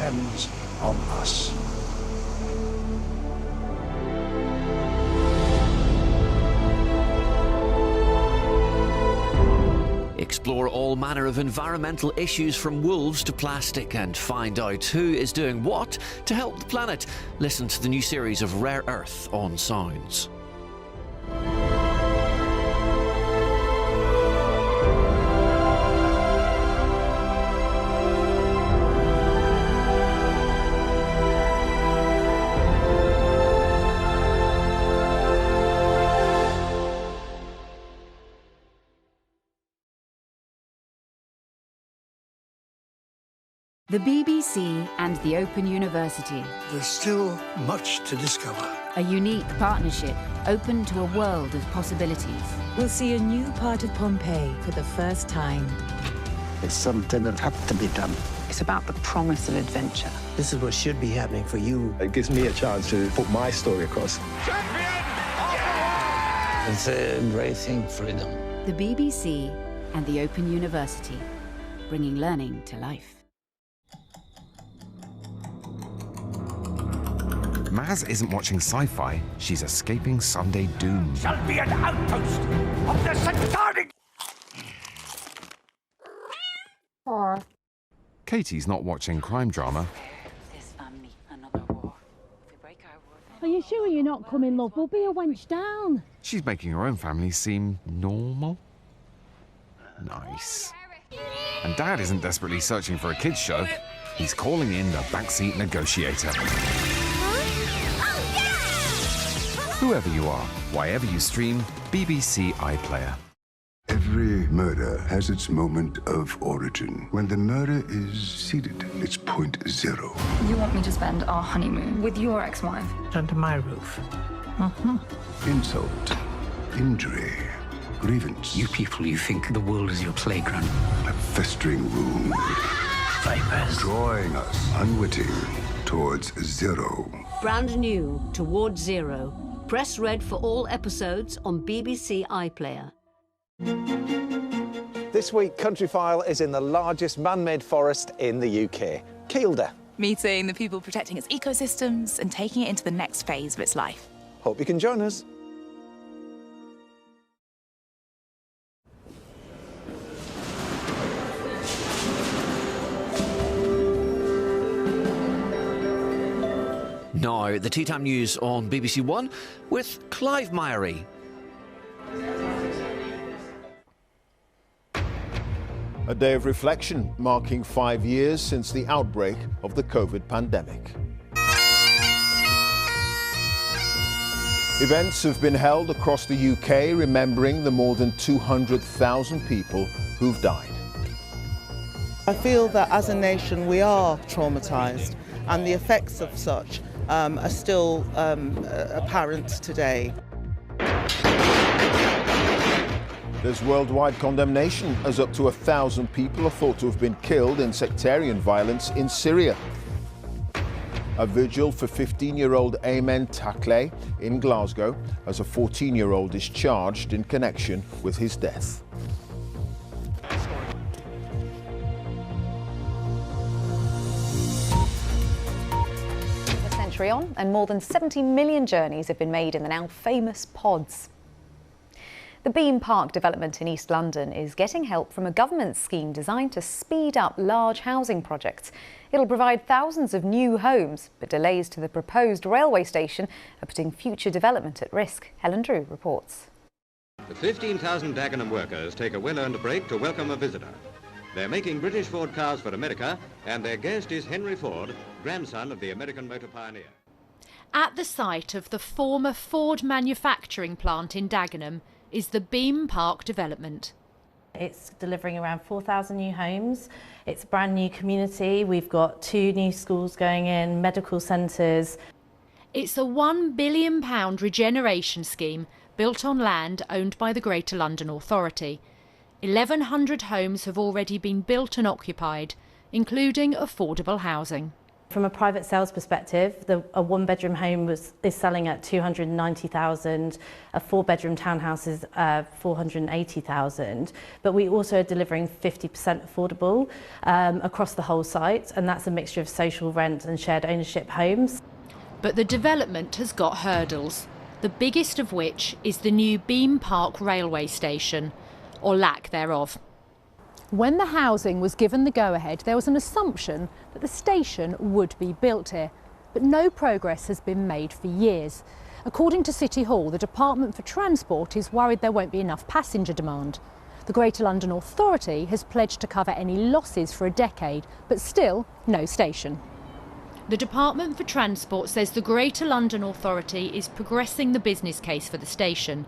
depends on us. Explore all manner of environmental issues from wolves to plastic and find out who is doing what to help the planet. Listen to the new series of Rare Earth on Sounds. The BBC and the Open University. There's still much to discover. A unique partnership open to a world of possibilities. We'll see a new part of Pompeii for the first time. It's something that had to be done. It's about the promise of adventure. This is what should be happening for you. It gives me a chance to put my story across. It's embracing freedom. The BBC and the Open University, bringing learning to life. Maz isn't watching sci-fi, she's escaping Sunday doom. Shall be an outpost of the satanic... Katie's not watching crime drama. Are you sure you're not coming, love? We'll be a wench down. She's making her own family seem normal. Nice. And Dad isn't desperately searching for a kids' show. He's calling in the backseat negotiator. Whoever you are, wherever you stream, BBC iPlayer. Every murder has its moment of origin. When the murder is seeded, it's point zero. You want me to spend our honeymoon with your ex-wife? Under my roof. Insult, injury, grievance. You people, you think the world is your playground. A festering wound. Vipers. Drawing us, unwitting, towards zero. Brand new, Towards Zero. Press red for all episodes on BBC iPlayer. This week, Countryfile is in the largest man-made forest in the UK, Kielder. Meeting the people protecting its ecosystems and taking it into the next phase of its life. Hope you can join us. Now, the Tea Time News on BBC One with Clive Myrie. A day of reflection marking 5 years since the outbreak of the COVID pandemic. Events have been held across the UK remembering the more than 200,000 people who've died. I feel that as a nation we are traumatised and the effects of such are still apparent today. There's worldwide condemnation as up to 1,000 people are thought to have been killed in sectarian violence in Syria. A vigil for 15-year-old Ayman Takleh in Glasgow as a 14-year-old is charged in connection with his death. On, and more than 70 million journeys have been made in the now famous pods. The Beam Park development in East London is getting help from a government scheme designed to speed up large housing projects. It'll provide thousands of new homes, but delays to the proposed railway station are putting future development at risk. Helen Drew reports. The 15,000 Dagenham workers take a well-earned break to welcome a visitor. They're making British Ford cars for America, and their guest is Henry Ford, grandson of the American motor pioneer. At the site of the former Ford manufacturing plant in Dagenham is the Beam Park development. It's delivering around 4,000 new homes. It's a brand new community. We've got 2 new schools going in, medical centres. It's a £1 billion regeneration scheme built on land owned by the Greater London Authority. 1,100 homes have already been built and occupied, including affordable housing. From a private sales perspective, a one-bedroom home is selling at $290,000, a four-bedroom townhouse is $480,000, but we also are delivering 50% affordable across the whole site, and that's a mixture of social rent and shared ownership homes. But the development has got hurdles, the biggest of which is the new Beam Park railway station, or lack thereof. When the housing was given the go-ahead, there was an assumption that the station would be built here, but no progress has been made for years. According to City Hall, the Department for Transport is worried there won't be enough passenger demand. The Greater London Authority has pledged to cover any losses for a decade, but still no station. The Department for Transport says the Greater London Authority is progressing the business case for the station.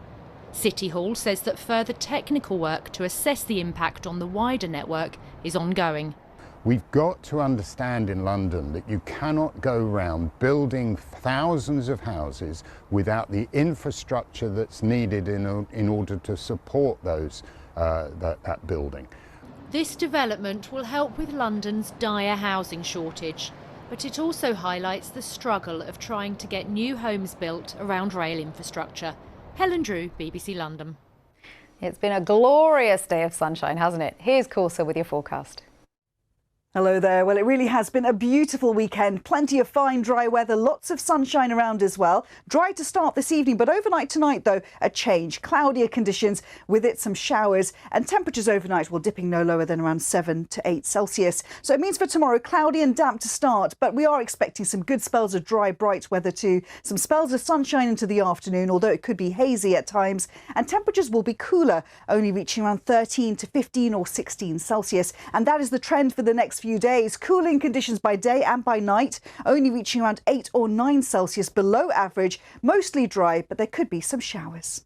City Hall says that further technical work to assess the impact on the wider network is ongoing. We've got to understand in London that you cannot go around building thousands of houses without the infrastructure that's needed in order to support that building. This development will help with London's dire housing shortage, but it also highlights the struggle of trying to get new homes built around rail infrastructure. Helen Drew, BBC London. It's been a glorious day of sunshine, hasn't it? Here's Corsa with your forecast. Hello there. Well, it really has been a beautiful weekend. Plenty of fine, dry weather, lots of sunshine around as well. Dry to start this evening, but overnight tonight, though, a change. Cloudier conditions, with it some showers, and temperatures overnight will dipping no lower than around 7 to 8 Celsius. So it means for tomorrow, cloudy and damp to start, but we are expecting some good spells of dry, bright weather too. Some spells of sunshine into the afternoon, although it could be hazy at times, and temperatures will be cooler, only reaching around 13 to 15 or 16 Celsius. And that is the trend for the next few days. Cooling conditions by day and by night, only reaching around 8 or 9 Celsius below average, mostly dry, but there could be some showers.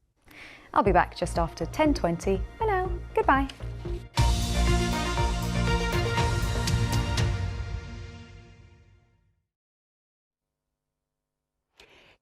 I'll be back just after 10:20. For now, goodbye.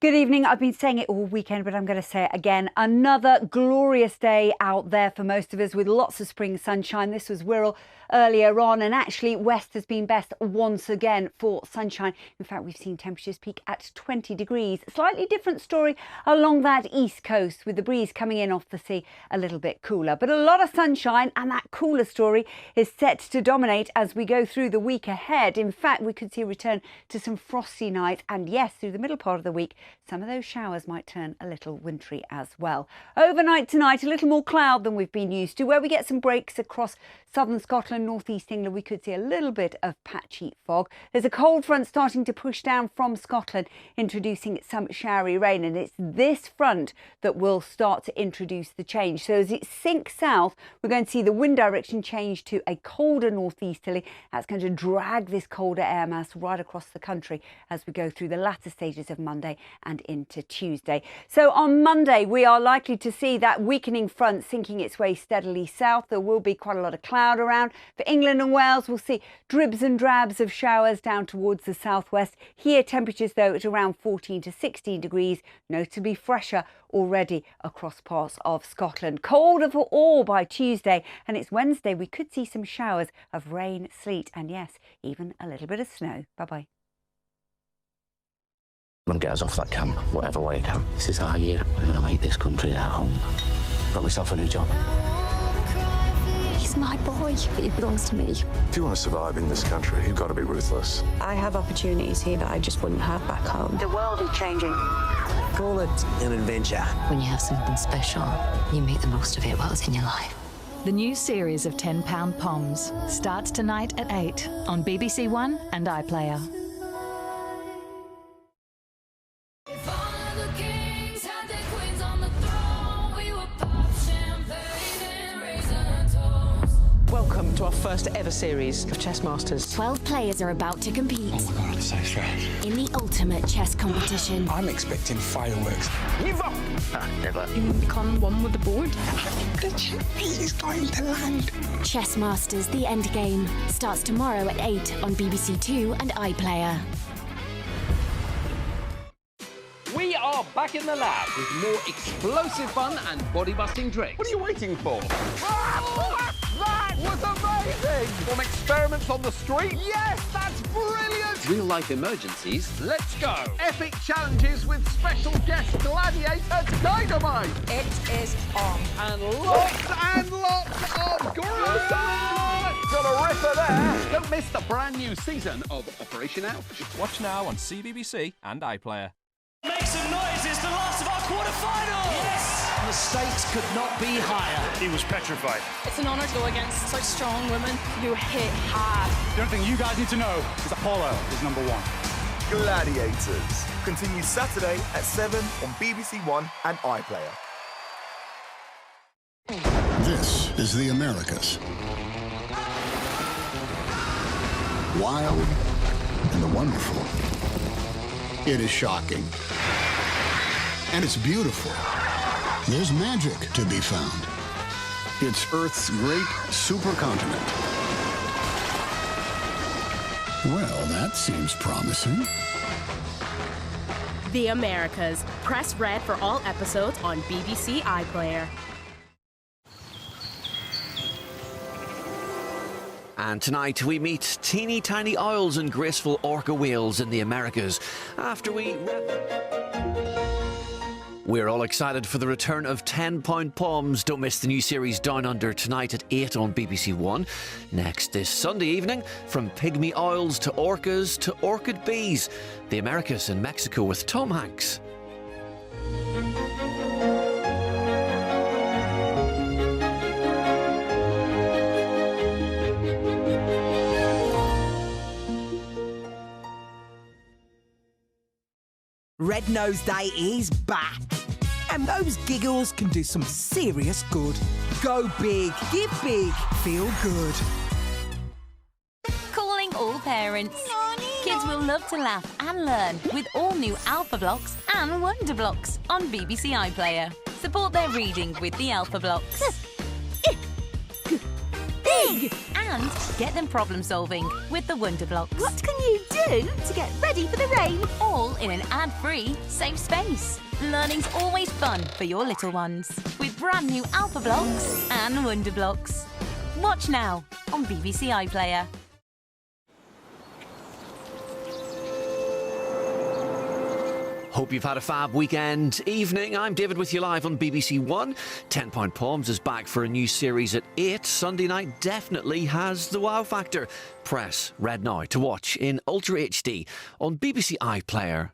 Good evening. I've been saying it all weekend, but I'm going to say it again. Another glorious day out there for most of us with lots of spring sunshine. This was Wirral earlier on, and actually West has been best once again for sunshine. In fact, we've seen temperatures peak at 20 degrees. Slightly different story along that east coast with the breeze coming in off the sea a little bit cooler. But a lot of sunshine, and that cooler story is set to dominate as we go through the week ahead. In fact, we could see a return to some frosty nights, and yes, through the middle part of the week, some of those showers might turn a little wintry as well. Overnight tonight, a little more cloud than we've been used to. Where we get some breaks across southern Scotland, northeast England, we could see a little bit of patchy fog. There's a cold front starting to push down from Scotland, introducing some showery rain, and it's this front that will start to introduce the change. So as it sinks south, we're going to see the wind direction change to a colder northeasterly. That's going to drag this colder air mass right across the country as we go through the latter stages of Monday and into Tuesday. So on Monday, we are likely to see that weakening front sinking its way steadily south. There will be quite a lot of cloud around. For England and Wales, we'll see dribs and drabs of showers down towards the southwest. Here, temperatures, though, at around 14 to 16 degrees, notably fresher already across parts of Scotland. Colder for all by Tuesday, and it's Wednesday we could see some showers of rain, sleet, and yes, even a little bit of snow. Bye-bye. And get us off that camp, whatever way it can. This is our year. We're going to make this country our home. Got myself a new job. He's my boy. He belongs to me. If you want to survive in this country, you've got to be ruthless. I have opportunities here that I just wouldn't have back home. The world is changing. Call it an adventure. When you have something special, you make the most of it while it's in your life. The new series of £10 Poms starts tonight at 8 on BBC One and iPlayer. Welcome to our first ever series of Chess Masters. 12 players are about to compete. Oh my God, it's so strange. In the ultimate chess competition. I'm expecting fireworks. Give up! Never. You become one with the board. The checkmate is going to land. Chess Masters: The End Game starts tomorrow at 8 on BBC Two and iPlayer. We are back in the lab with more explosive fun and body-busting tricks. What are you waiting for? Run! was amazing! From experiments on the street? Yes, that's brilliant! Real-life emergencies. Let's go! Epic challenges with special guest gladiator Dynamite! It is on. And lots of gruesome! Got a ripper there! Don't miss the brand new season of Operation Ouch. Watch now on CBBC and iPlayer. Make some noise, it's the last of our quarter-final! Yes! The stakes could not be higher. He was petrified. It's an honour to go against such strong women who hit hard. The only thing you guys need to know is Apollo is number one. Gladiators continues Saturday at 7 on BBC One and iPlayer. This is the Americas. Wild and the wonderful. It is shocking. And it's beautiful. There's magic to be found. It's Earth's great supercontinent. Well, that seems promising. The Americas. Press red for all episodes on BBC iPlayer. And tonight we meet teeny tiny owls and graceful orca whales in the Americas. After we're all excited for the return of 10-Pound Poms. Don't miss the new series Down Under tonight at 8 on BBC One. Next this Sunday evening, from pygmy owls to orcas to orchid bees. The Americas in Mexico with Tom Hanks. Red Nose Day is back. And those giggles can do some serious good. Go big, give big, feel good. Calling all parents. Kids will love to laugh and learn with all new Alpha Blocks and Wonder Blocks on BBC iPlayer. Support their reading with the Alpha Blocks. Big! And get them problem solving with the Wonder Blocks. What can you do to get ready for the rain? All in an ad-free, safe space. Learning's always fun for your little ones with brand new Alpha Blocks and Wonder Blocks. Watch now on BBC iPlayer. Hope you've had a fab weekend evening. I'm David with you live on BBC One. 10-Pound Poms is back for a new series at 8. Sunday night definitely has the wow factor. Press red now to watch in Ultra HD on BBC iPlayer.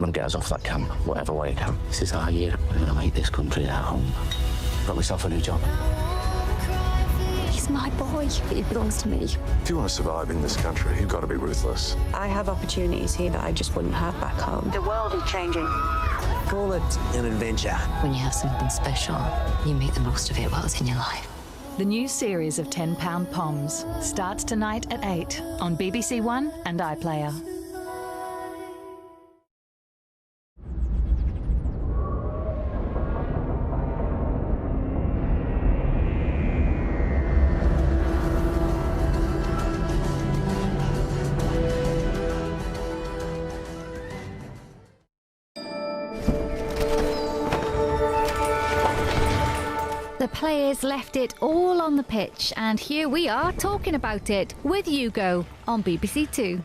I'm gonna get us off that camp, whatever way it can. This is our year. We're gonna make this country our home. Got myself a new job. He's my boy. It belongs to me. If you want to survive in this country, you've got to be ruthless. I have opportunities here that I just wouldn't have back home. The world is changing. Call it an adventure. When you have something special, you make the most of it while it's in your life. The new series of 10-Pound Poms starts tonight at 8 on BBC One and iPlayer. The players left it all on the pitch, and here we are talking about it with Hugo on BBC Two.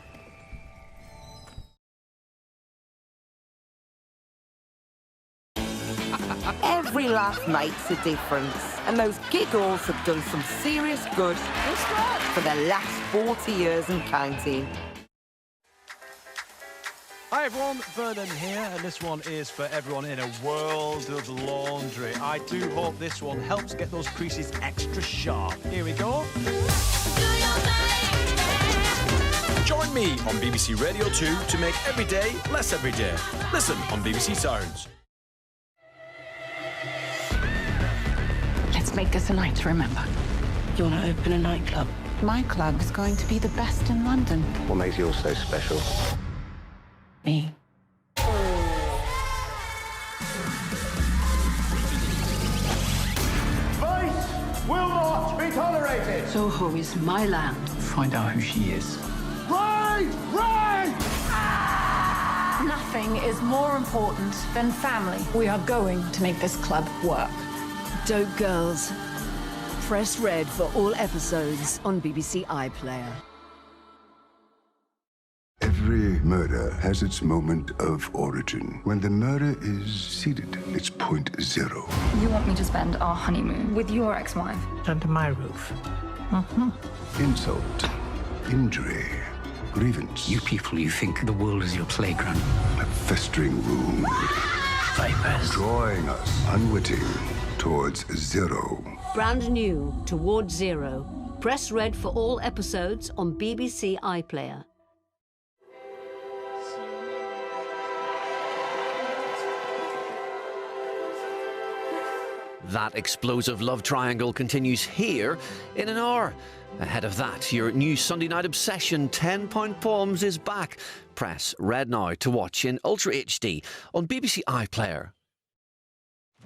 Every laugh makes a difference, and those giggles have done some serious good for the last 40 years and counting. Hi everyone, Vernon here, and this one is for everyone in a world of laundry. I do hope this one helps get those creases extra sharp. Here we go. Join me on BBC Radio 2 to make every day less every day. Listen on BBC Sounds. Let's make this a night to remember. You want to open a nightclub? My club is going to be the best in London. What makes yours so special? Me. Vice will not be tolerated. Soho is my land. Find out who she is. Right! Right! Nothing is more important than family. We are going to make this club work. Dope Girls. Press red for all episodes on BBC iPlayer. Every murder has its moment of origin. When the murder is seeded, it's point zero. You want me to spend our honeymoon with your ex-wife? Under my roof. Insult, injury, grievance. You people, you think the world is your playground. A festering wound. Vipers. Drawing us, unwitting, towards zero. Brand new, Towards Zero. Press red for all episodes on BBC iPlayer. That explosive love triangle continues here in an hour. Ahead of that, your new Sunday night obsession, 10 Pound Poems, is back. Press red now to watch in Ultra HD on BBC iPlayer.